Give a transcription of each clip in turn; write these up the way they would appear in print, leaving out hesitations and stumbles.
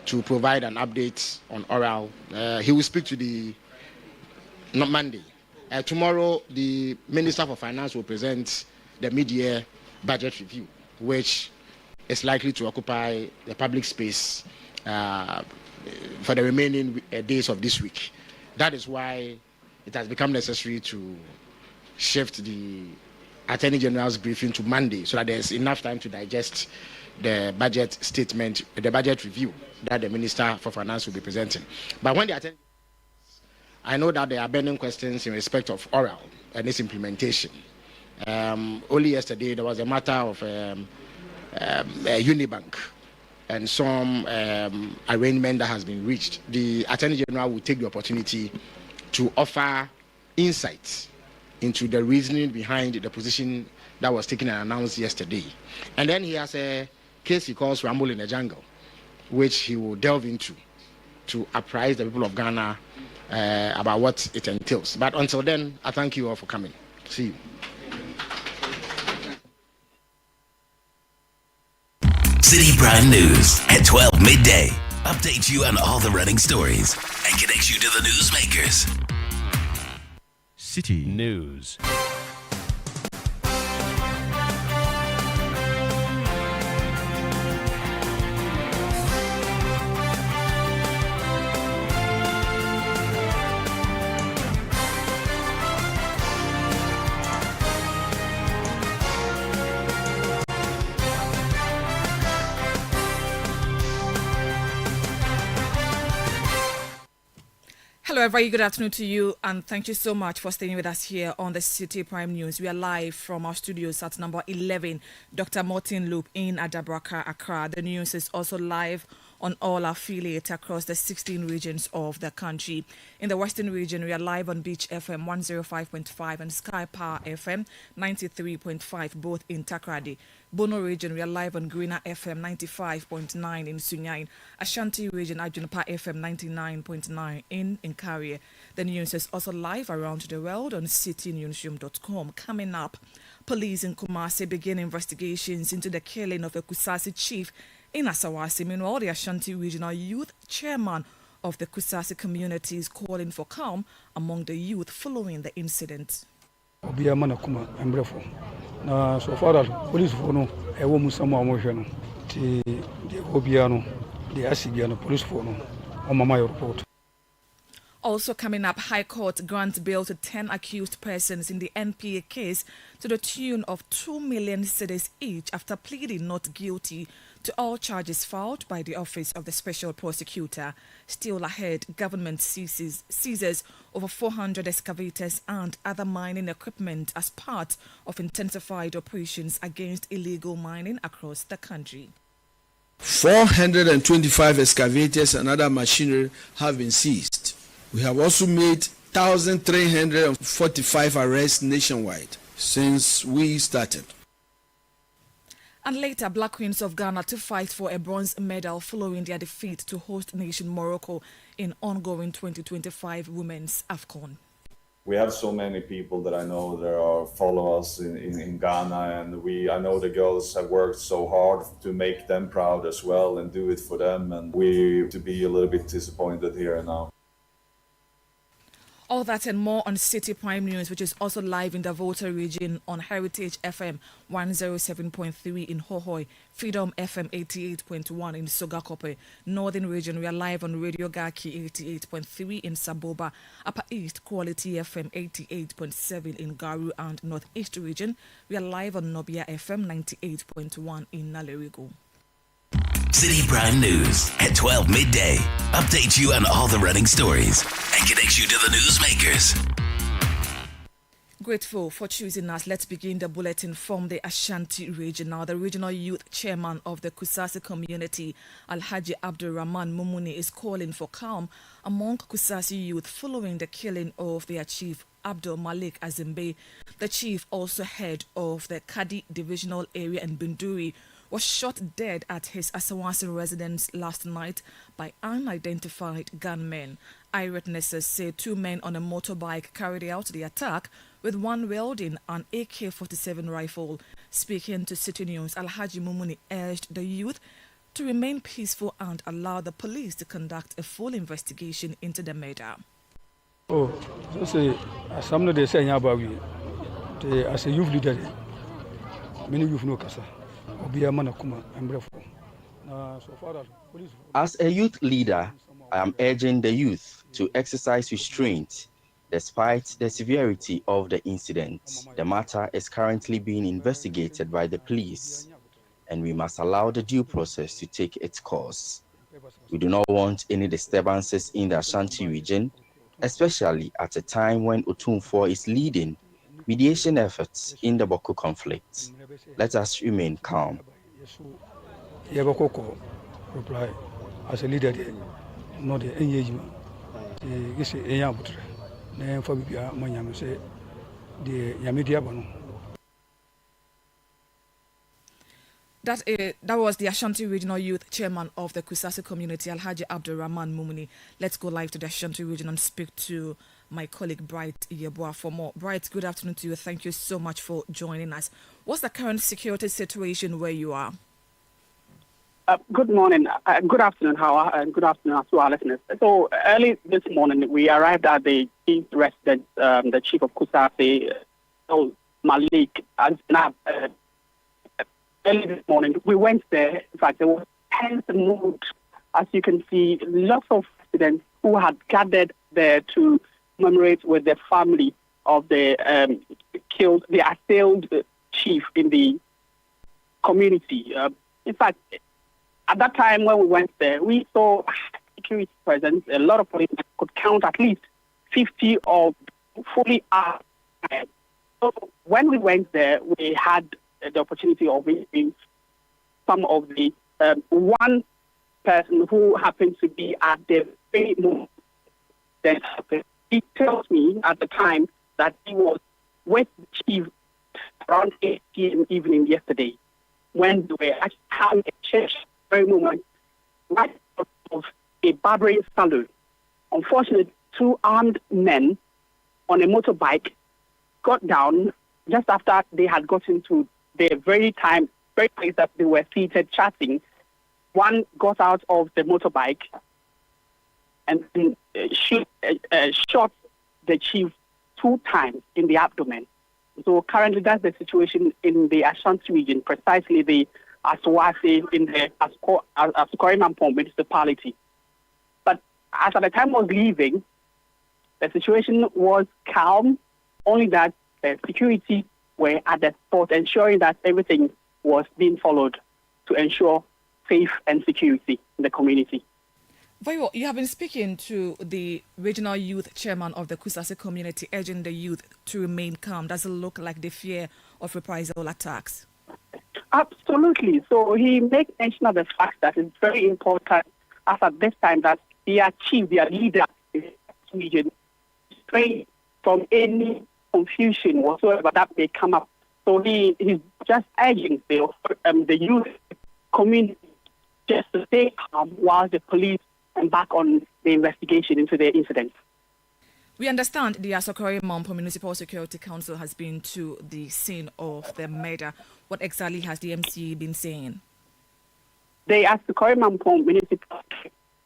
to provide an update on oral. He will speak to the not Monday. Tomorrow, the Minister for Finance will present the mid-year budget review, which is likely to occupy the public space for the remaining days of this week. That is why it has become necessary to shift the Attorney General's briefing to Monday so that there's enough time to digest the budget statement, the budget review that the Minister for Finance will be presenting. But when the Attorney, I know that there are burning questions in respect of oral and its implementation. Only yesterday there was a matter of Unibank and some arrangement that has been reached. The Attorney General will take the opportunity to offer insights into the reasoning behind the position that was taken and announced yesterday. And then he has a case he calls Ramble in the Jungle, which he will delve into to apprise the people of Ghana about what it entails. But until then, I thank you all for coming. See you. Citi Prime News at 12 midday. Updates you on all the running stories and connects you to the newsmakers. Citi News. Hello, a very good afternoon to you, and thank you so much for staying with us here on the Citi Prime News. We are live from our studios at number 11, Dr. Martin Loop in Adabraka, Accra. The news is also live on all affiliates across the 16 regions of the country. In the Western region, we are live on Beach FM 105.5 and Sky Power FM 93.5, both in Takoradi. Bono region, we are live on Greener FM 95.9 in Sunyain. Ashanti region, Ajunpa FM 99.9 in Nkarie. The news is also live around the world on citinewsroom.com. Coming up, police in Kumasi begin investigations into the killing of a Kusasi chief in Asawasi. Meanwhile, the Ashanti Regional Youth Chairman of the Kusasi community is calling for calm among the youth following the incident. Na so far as police for no e wo musama amohwe no ti de obia no de asibia no police for no o mama report. Also coming up, High Court grants bail to 10 accused persons in the NPA case to the tune of 2 million cedis each after pleading not guilty to all charges filed by the Office of the Special Prosecutor. Still ahead, government seizes over 400 excavators and other mining equipment as part of intensified operations against illegal mining across the country. 425 excavators and other machinery have been seized. We have also made 1,345 arrests nationwide since we started. And later, Black Queens of Ghana to fight for a bronze medal following their defeat to host nation Morocco in ongoing 2025 Women's AFCON. We have so many people that I know that are follow us in Ghana, and I know the girls have worked so hard to make them proud as well and do it for them, and we to be a little bit disappointed here now. All that and more on Citi Prime News, which is also live in the Volta region on Heritage FM 107.3 in Hohoi, Freedom FM 88.1 in Sogakope. Northern region, we are live on Radio Gaki 88.3 in Saboba. Upper East, Quality FM 88.7 in Garu, and Northeast region, we are live on Nobia FM 98.1 in Nalerigo. Citi Prime News at 12 midday. Updates you on all the running stories and connects you to the newsmakers. Grateful for choosing us. Let's begin the bulletin from the Ashanti region. Now, the regional youth chairman of the Kusasi community, Alhaji Abdul Rahman Mumuni, is calling for calm among Kusasi youth following the killing of their chief, Abdul Malik Azimbe. The chief, also head of the Kadi divisional area in Binduri, was shot dead at his Asawasi residence last night by unidentified gunmen. Eyewitnesses say 2 men on a motorbike carried out the attack, with one wielding an AK-47 rifle. Speaking to Citi News, Alhaji Mumuni urged the youth to remain peaceful and allow the police to conduct a full investigation into the murder. Oh, so say, some of the saying about we, as a youth leader, many youth know Kasa, Obia Manakuma, and Brefo. As a youth leader, I am urging the youth to exercise restraint despite the severity of the incident. The matter is currently being investigated by the police, and we must allow the due process to take its course. We do not want any disturbances in the Ashanti region, especially at a time when Otumfuo is leading mediation efforts in the Boko conflict. Let us remain calm. Reply as a leader, not the engagement. This is a young name for Manyam say the Yamidia Bono. That was the Ashanti Regional Youth Chairman of the Kusasi Community, Alhaji Abdulrahman Mumuni. Let's go live to the Ashanti region and speak to my colleague Bright Yeboah for more. Bright, good afternoon to you. Thank you so much for joining us. What's the current security situation where you are? Good morning, good afternoon, Hawa, and good afternoon to our listeners. So early this morning, we arrived at the chief residence, the chief of Kusasi, Malik Anzanab. Early this morning, we went there. In fact, there was tense mood. As you can see, lots of residents who had gathered there to commemorate with the family of the assailed chief in the community. In fact, at that time when we went there, we saw security presence. A lot of police could count at least 50 of fully armed. So when we went there, we had the opportunity of meeting some of the one person who happened to be at the very moment that happened. He tells me at the time that he was with the chief around 8 p.m. evening yesterday when they were actually having a church very moment right out of a barbering saloon. Unfortunately, two armed men on a motorbike got down just after they had gotten to the very place that they were seated chatting. One got out of the motorbike and shot the chief 2 times in the abdomen. So currently that's the situation in the Ashanti region, precisely the Aswasi in the Asukarimampong municipality. But as at the time I was leaving, the situation was calm, only that the security were at the spot, ensuring that everything was being followed to ensure safe and security in the community. Very well. You have been speaking to the regional youth chairman of the Kusasi community, urging the youth to remain calm. Does it look like the fear of reprisal attacks? Absolutely. So he makes mention of the fact that it's very important as at this time that their chief, their leader in the region, stray from any confusion whatsoever that may come up. So he's just urging the youth community just to stay calm while the police embark on the investigation into the incident. We understand the Asukarimampong Municipal Security Council has been to the scene of the murder. What exactly has the MCE been saying? The Asukarimampong Municipal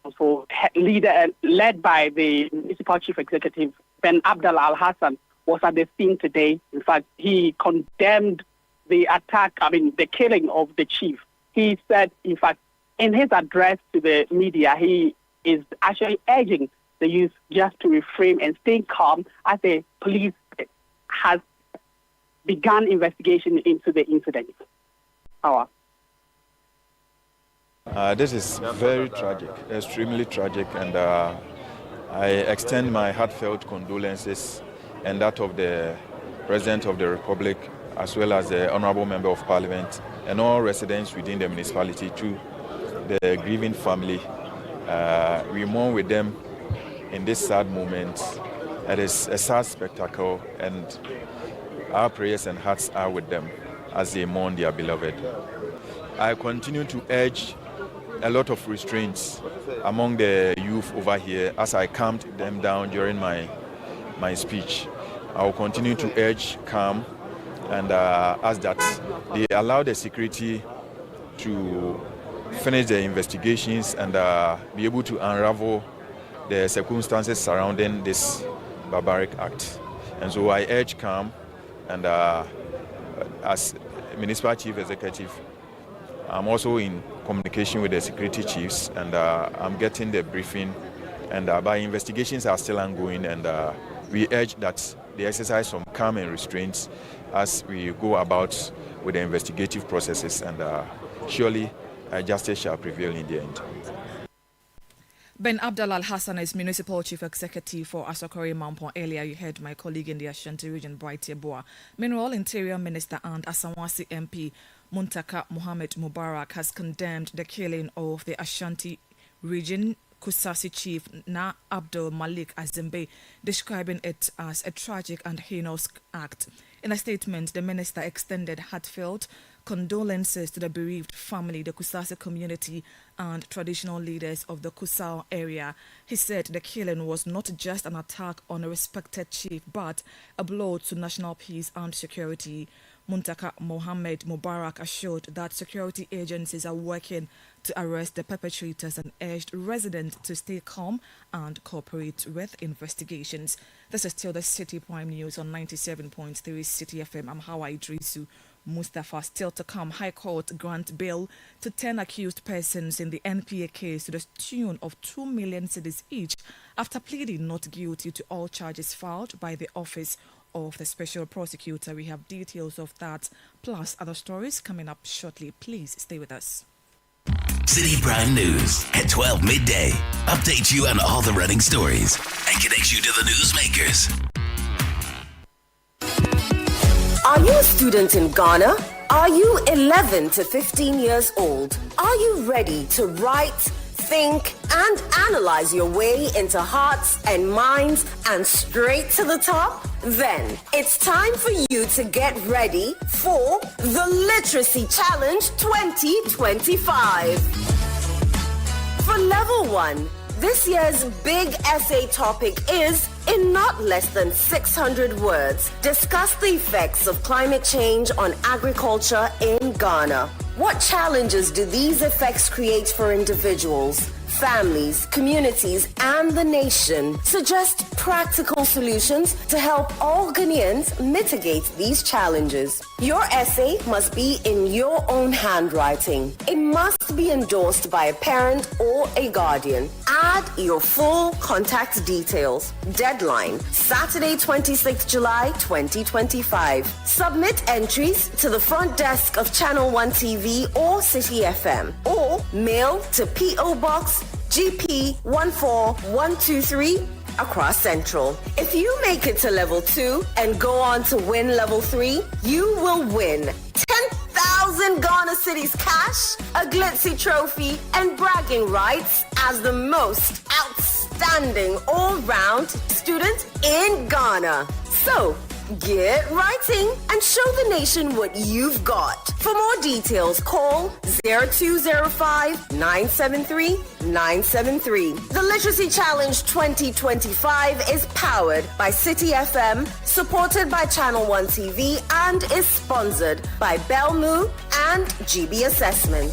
Council leader, led by the Municipal Chief Executive, Ben Abdallah Al-Hassan, was at the scene today. In fact, he condemned the attack, the killing of the chief. He said, in fact, in his address to the media, he is actually urging the youth just to refrain and stay calm as the police has begun investigation into the incident. This is very tragic, extremely tragic, and I extend my heartfelt condolences and that of the President of the Republic, as well as the Honorable Member of Parliament and all residents within the municipality, to the grieving family. We mourn with them in this sad moment. It is a sad spectacle, and our prayers and hearts are with them as they mourn their beloved. I continue to urge a lot of restraints among the youth over here as I calmed them down during my speech. I will continue to urge calm and ask that they allow the security to finish the investigations and be able to unravel the circumstances surrounding this barbaric act. And so I urge calm, and as Municipal Chief Executive, I'm also in communication with the security chiefs, and I'm getting the briefing, and our investigations are still ongoing, and we urge that they exercise some calm and restraints as we go about with the investigative processes, and surely justice shall prevail in the end. Ben Abdallah Al-Hassan is Municipal Chief Executive for Asokore Mampong. Earlier, you heard my colleague in the Ashanti region, Bright Yeboah. Meanwhile, Interior Minister and Asanwasi MP Muntaka Mohammed Mubarak has condemned the killing of the Ashanti region Kusasi Chief Na Abdul Malik Azimbe, describing it as a tragic and heinous act. In a statement, the minister extended heartfelt condolences to the bereaved family, the Kusasi community, and traditional leaders of the Kusau area. He said the killing was not just an attack on a respected chief, but a blow to national peace and security. Muntaka Mohammed Mubarak assured that security agencies are working to arrest the perpetrators and urged residents to stay calm and cooperate with investigations. This is still the City Prime News on 97.3 City FM. I'm Hawa Idrisu Mustafa. Still to come, High Court grant bail to 10 accused persons in the NPA case to the tune of 2 million cedis each after pleading not guilty to all charges filed by the Office of the Special Prosecutor. We have details of that, plus other stories coming up shortly. Please stay with us. City Prime News at 12 midday. Update you on all the running stories and connect you to the newsmakers. Are you a student in Ghana? Are you 11 to 15 years old? Are you ready to write, think, and analyze your way into hearts and minds and straight to the top? Then it's time for you to get ready for the Literacy Challenge 2025. For Level 1, this year's big essay topic is, in not less than 600 words, discuss the effects of climate change on agriculture in Ghana. What challenges do these effects create for individuals, families, communities, and the nation? Suggest practical solutions to help all Ghanaians mitigate these challenges. Your essay must be in your own handwriting. It must be endorsed by a parent or a guardian. Add your full contact details. Deadline, Saturday, 26th July, 2025. Submit entries to the front desk of Channel 1 TV or City FM, or mail to P.O. Box GP 14123 across Central. If you make it to Level 2 and go on to win Level 3, you will win 10,000 Ghana Cedis cash, a glitzy trophy, and bragging rights as the most outstanding all-round student in Ghana. So, get writing and show the nation what you've got. For more details, call 0205-973-973. The Literacy Challenge 2025 is powered by City FM, supported by Channel 1 TV, and is sponsored by Belmu and GB Assessment.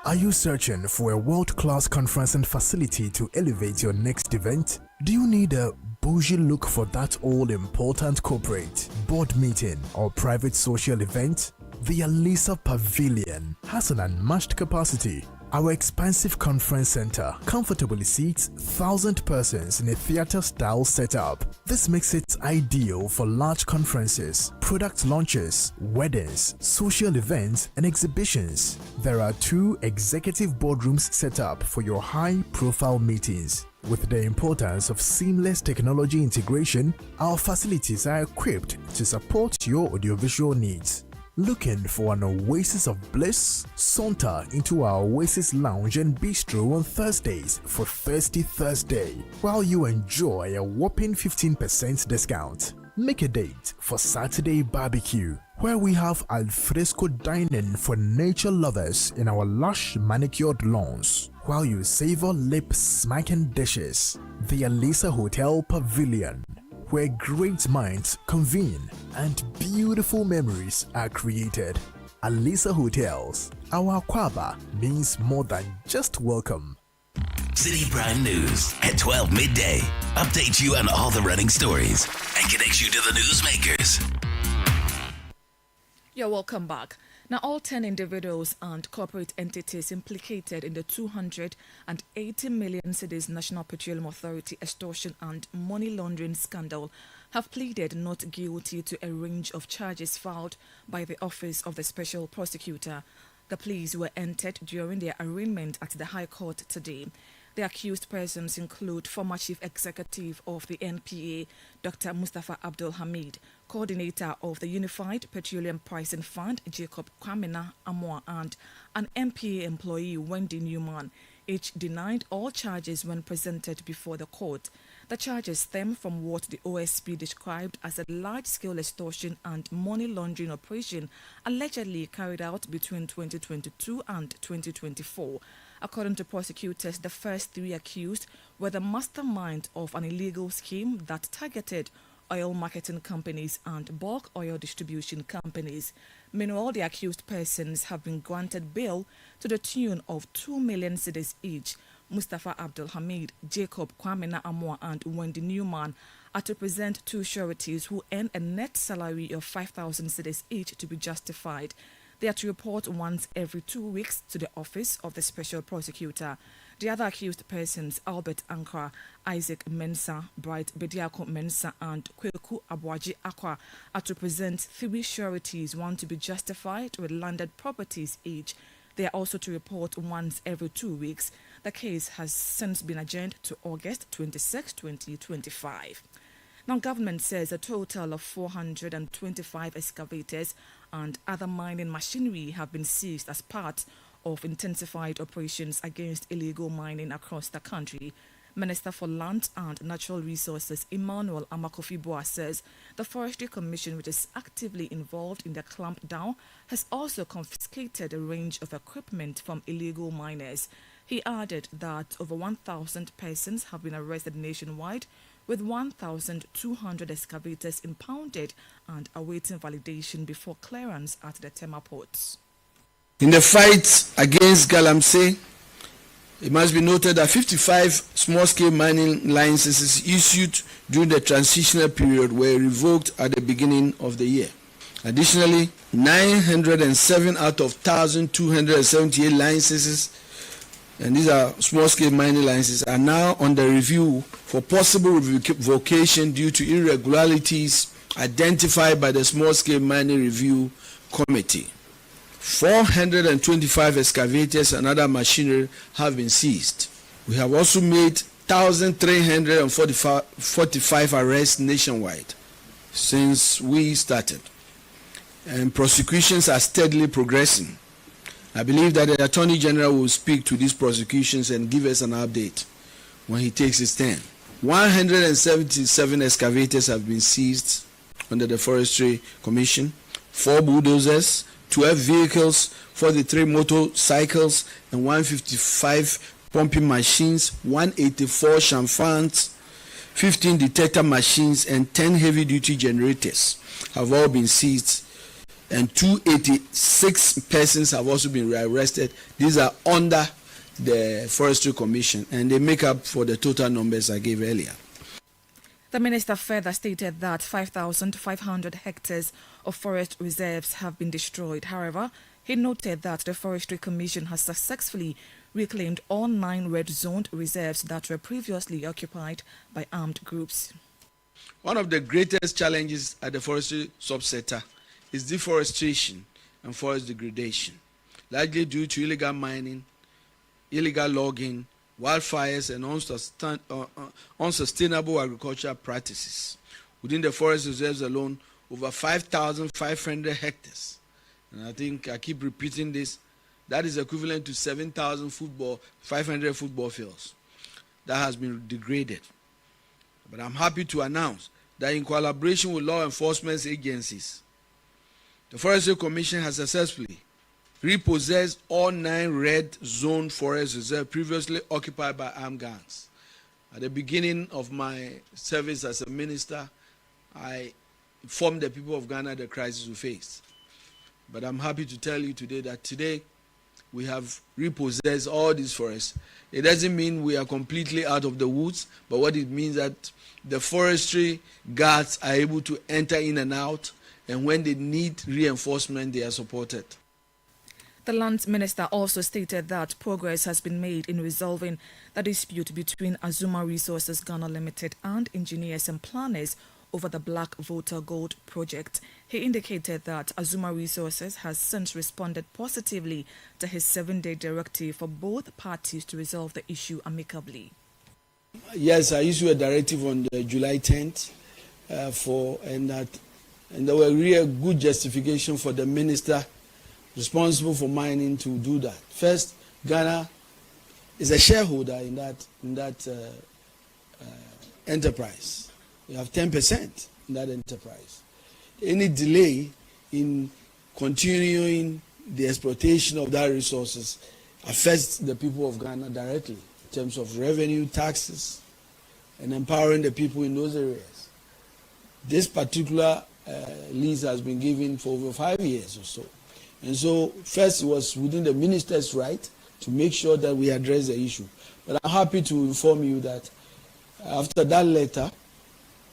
Are you searching for a world-class conferencing facility to elevate your next event? Do you need a bougie look for that all-important corporate, board meeting, or private social event? The Alisa Pavilion has an unmatched capacity. Our expansive conference center comfortably seats 1,000 persons in a theater-style setup. This makes it ideal for large conferences, product launches, weddings, social events, and exhibitions. There are 2 executive boardrooms set up for your high-profile meetings. With the importance of seamless technology integration, our facilities are equipped to support your audiovisual needs. Looking for an oasis of bliss? Saunter into our Oasis Lounge and Bistro on Thursdays for Thirsty Thursday, while you enjoy a whopping 15% discount. Make a date for Saturday Barbecue, where we have alfresco dining for nature lovers in our lush manicured lawns, while you savor lip-smacking dishes. The Alisa Hotel Pavilion, where great minds convene and beautiful memories are created. Alisa Hotels, our Aquaba means more than just welcome. Citi Prime News at 12 midday. Update you on all the running stories and connects you to the newsmakers. You're welcome back. Now, all 10 individuals and corporate entities implicated in the 280 million cedis National Petroleum Authority extortion and money laundering scandal have pleaded not guilty to a range of charges filed by the Office of the Special Prosecutor. The pleas were entered during their arraignment at the High Court today. The accused persons include former Chief Executive of the NPA, Dr. Mustafa Abdul Hamid, Coordinator of the Unified Petroleum Pricing Fund, Jacob Kwamena Amoa, and an NPA employee, Wendy Newman. Each denied all charges when presented before the court. The charges stem from what the OSP described as a large-scale extortion and money laundering operation allegedly carried out between 2022 and 2024. According to prosecutors, the first three accused were the mastermind of an illegal scheme that targeted oil marketing companies and bulk oil distribution companies. Meanwhile, the accused persons have been granted bail to the tune of 2 million cedis each. Mustafa Abdul Hamid, Jacob Kwamena Amoa, and Wendy Newman are to present two sureties who earn a net salary of 5,000 cedis each to be justified. They are to report once every 2 weeks to the Office of the Special Prosecutor. The other accused persons, Albert Ankara, Isaac Mensah, Bright Bediako Mensah, and Kweku Abwaji Akwa, are to present three sureties, one to be justified with landed properties each. They are also to report once every 2 weeks. The case has since been adjourned to August 26, 2025. Now, government says a total of 425 excavators and other mining machinery have been seized as part of intensified operations against illegal mining across the country. Minister for Land and Natural Resources Emmanuel Amakofi-Boa says the Forestry Commission, which is actively involved in the clampdown, has also confiscated a range of equipment from illegal miners. He added that over 1,000 persons have been arrested nationwide, with 1,200 excavators impounded and awaiting validation before clearance at the Tema ports. In the fight against Galamsey, it must be noted that 55 small-scale mining licenses issued during the transitional period were revoked at the beginning of the year. Additionally, 907 out of 1,278 licenses, and these are small-scale mining licenses, are now under review for possible revocation due to irregularities identified by the Small-Scale Mining Review Committee. 425 excavators and other machinery have been seized. We have also made 1,345 arrests nationwide since we started, and prosecutions are steadily progressing. I believe that the Attorney General will speak to these prosecutions and give us an update when he takes his turn. 177 excavators have been seized under the Forestry Commission, 4 bulldozers, 12 vehicles, 43 motorcycles, and 155 pumping machines, 184 shamfans, 15 detector machines, and 10 heavy-duty generators have all been seized, and 286 persons have also been arrested. These are under the Forestry Commission, and they make up for the total numbers I gave earlier. The minister further stated that 5,500 hectares of forest reserves have been destroyed. However, he noted that the Forestry Commission has successfully reclaimed all 9 red-zoned reserves that were previously occupied by armed groups. One of the greatest challenges at the forestry subsector is deforestation and forest degradation, largely due to illegal mining, illegal logging, wildfires, and unsustainable agricultural practices. Within the forest reserves alone, over 5,500 hectares. And I think I keep repeating this. That is equivalent to 7,500 football fields. That has been degraded. But I'm happy to announce that in collaboration with law enforcement agencies, the Forestry Commission has successfully repossessed all 9 red zone forest reserves previously occupied by armed gangs. At the beginning of my service as a minister, I informed the people of Ghana the crisis we face. But I'm happy to tell you today that today we have repossessed all these forests. It doesn't mean we are completely out of the woods, but what it means that the forestry guards are able to enter in and out, and when they need reinforcement, they are supported. The Lands Minister also stated that progress has been made in resolving the dispute between Azuma Resources Ghana Limited and engineers and planners over the Black Voter Gold project. He indicated that Azuma Resources has since responded positively to his 7-day directive for both parties to resolve the issue amicably. Yes, I issued a directive on the July 10th and there were really good justification for the minister responsible for mining to do that. First, Ghana is a shareholder in that enterprise. You have 10% in that enterprise. Any delay in continuing the exploitation of that resources affects the people of Ghana directly in terms of revenue, taxes, and empowering the people in those areas. This particular lease has been given for over 5 years or so. And so first it was within the minister's right to make sure that we address the issue. But I'm happy to inform you that after that letter,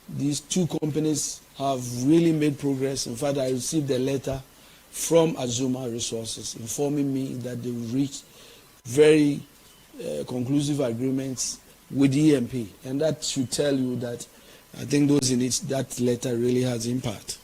these two companies have really made progress. In fact, I received a letter from Azuma Resources informing me that they reached very conclusive agreements with the EMP. And that should tell you that I think those in it, that letter really has impact.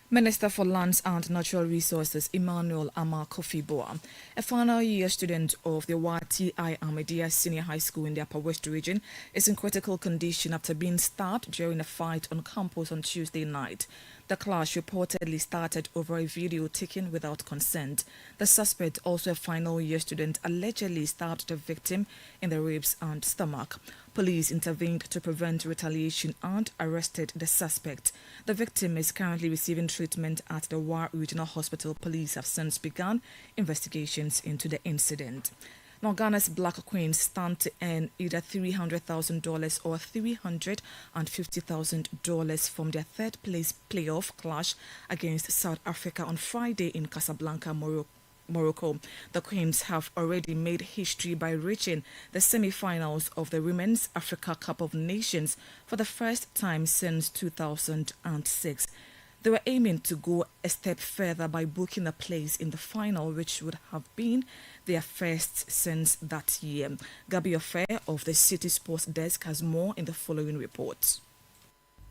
Minister for Lands and Natural Resources Emmanuel Ama Kofi-Boa, a final year student of the Wati I Ahmadiyya Senior High School in the Upper West region, is in critical condition after being stabbed during a fight on campus on Tuesday night. The clash reportedly started over a video taken without consent. The suspect, also a final year student, allegedly stabbed the victim in the ribs and stomach. Police intervened to prevent retaliation and arrested the suspect. The victim is currently receiving treatment at the Wa Regional Hospital. Police have since begun investigations into the incident. Now, Ghana's Black Queens stand to earn either $300,000 or $350,000 from their third place playoff clash against South Africa on Friday in Casablanca, Morocco. The Queens have already made history by reaching the semi-finals of the Women's Africa Cup of Nations for the first time since 2006. They were aiming to go a step further by booking a place in the final, which would have been their first since that year. Gabi Ofer of the Citi Sports Desk has more in the following report.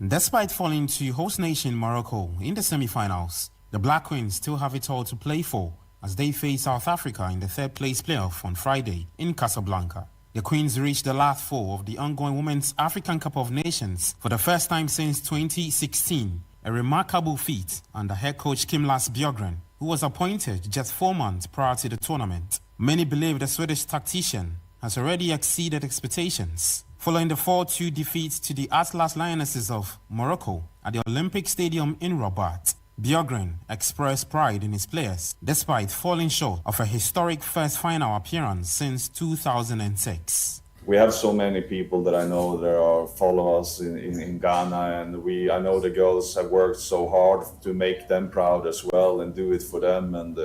Despite falling to host nation Morocco in the semi-finals, the Black Queens still have it all to play for as they face South Africa in the third place playoff on Friday in Casablanca. The Queens reached the last four of the ongoing Women's African Cup of Nations for the first time since 2016, a remarkable feat under head coach Kimlas Bjørgren, who was appointed just 4 months prior to the tournament. Many believe the Swedish tactician has already exceeded expectations. Following the 4-2 defeat to the Atlas Lionesses of Morocco at the Olympic Stadium in Rabat, Bjørgren expressed pride in his players despite falling short of a historic first final appearance since 2006. We have so many people that I know that follow us in Ghana, and I know the girls have worked so hard to make them proud as well and do it for them, and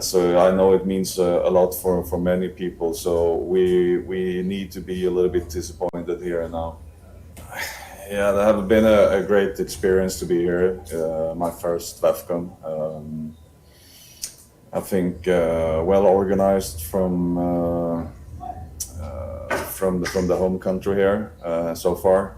so I know it means a lot for many people. So we need to be a little bit disappointed here and now. Yeah, that has been a great experience to be here. My first WAFCON. I think well organized from the home country here so far.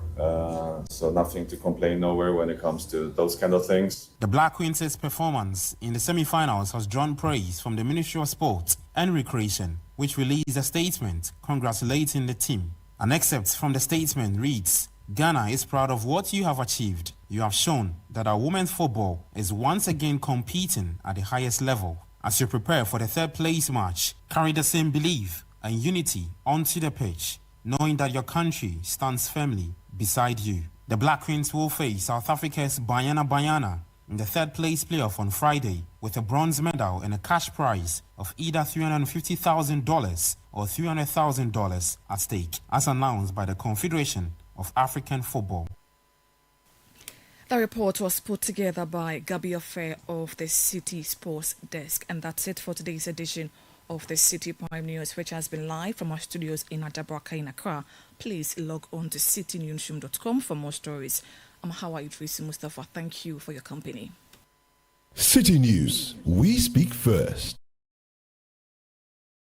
So nothing to complain over when it comes to those kind of things. The Black Queens' performance in the semi-finals has drawn praise from the Ministry of Sport and Recreation, which released a statement congratulating the team. An excerpt from the statement reads, "Ghana is proud of what you have achieved. You have shown that our women's football is once again competing at the highest level. As you prepare for the third place match, carry the same belief and unity onto the pitch, knowing that your country stands firmly beside you." The Black Queens will face South Africa's Banyana in the third place playoff on Friday with a bronze medal and a cash prize of either $350,000 or $300,000 at stake, as announced by the Confederation of African Football. The report was put together by Gabi Affair of the Citi Sports Desk. And that's it for today's edition of the Citi Prime News, which has been live from our studios in Adabraka in Accra. Please log on to citinewsroom.com for more stories. I'm Hawa Idrisi Mustafa. Thank you for your company. Citi News, we speak first.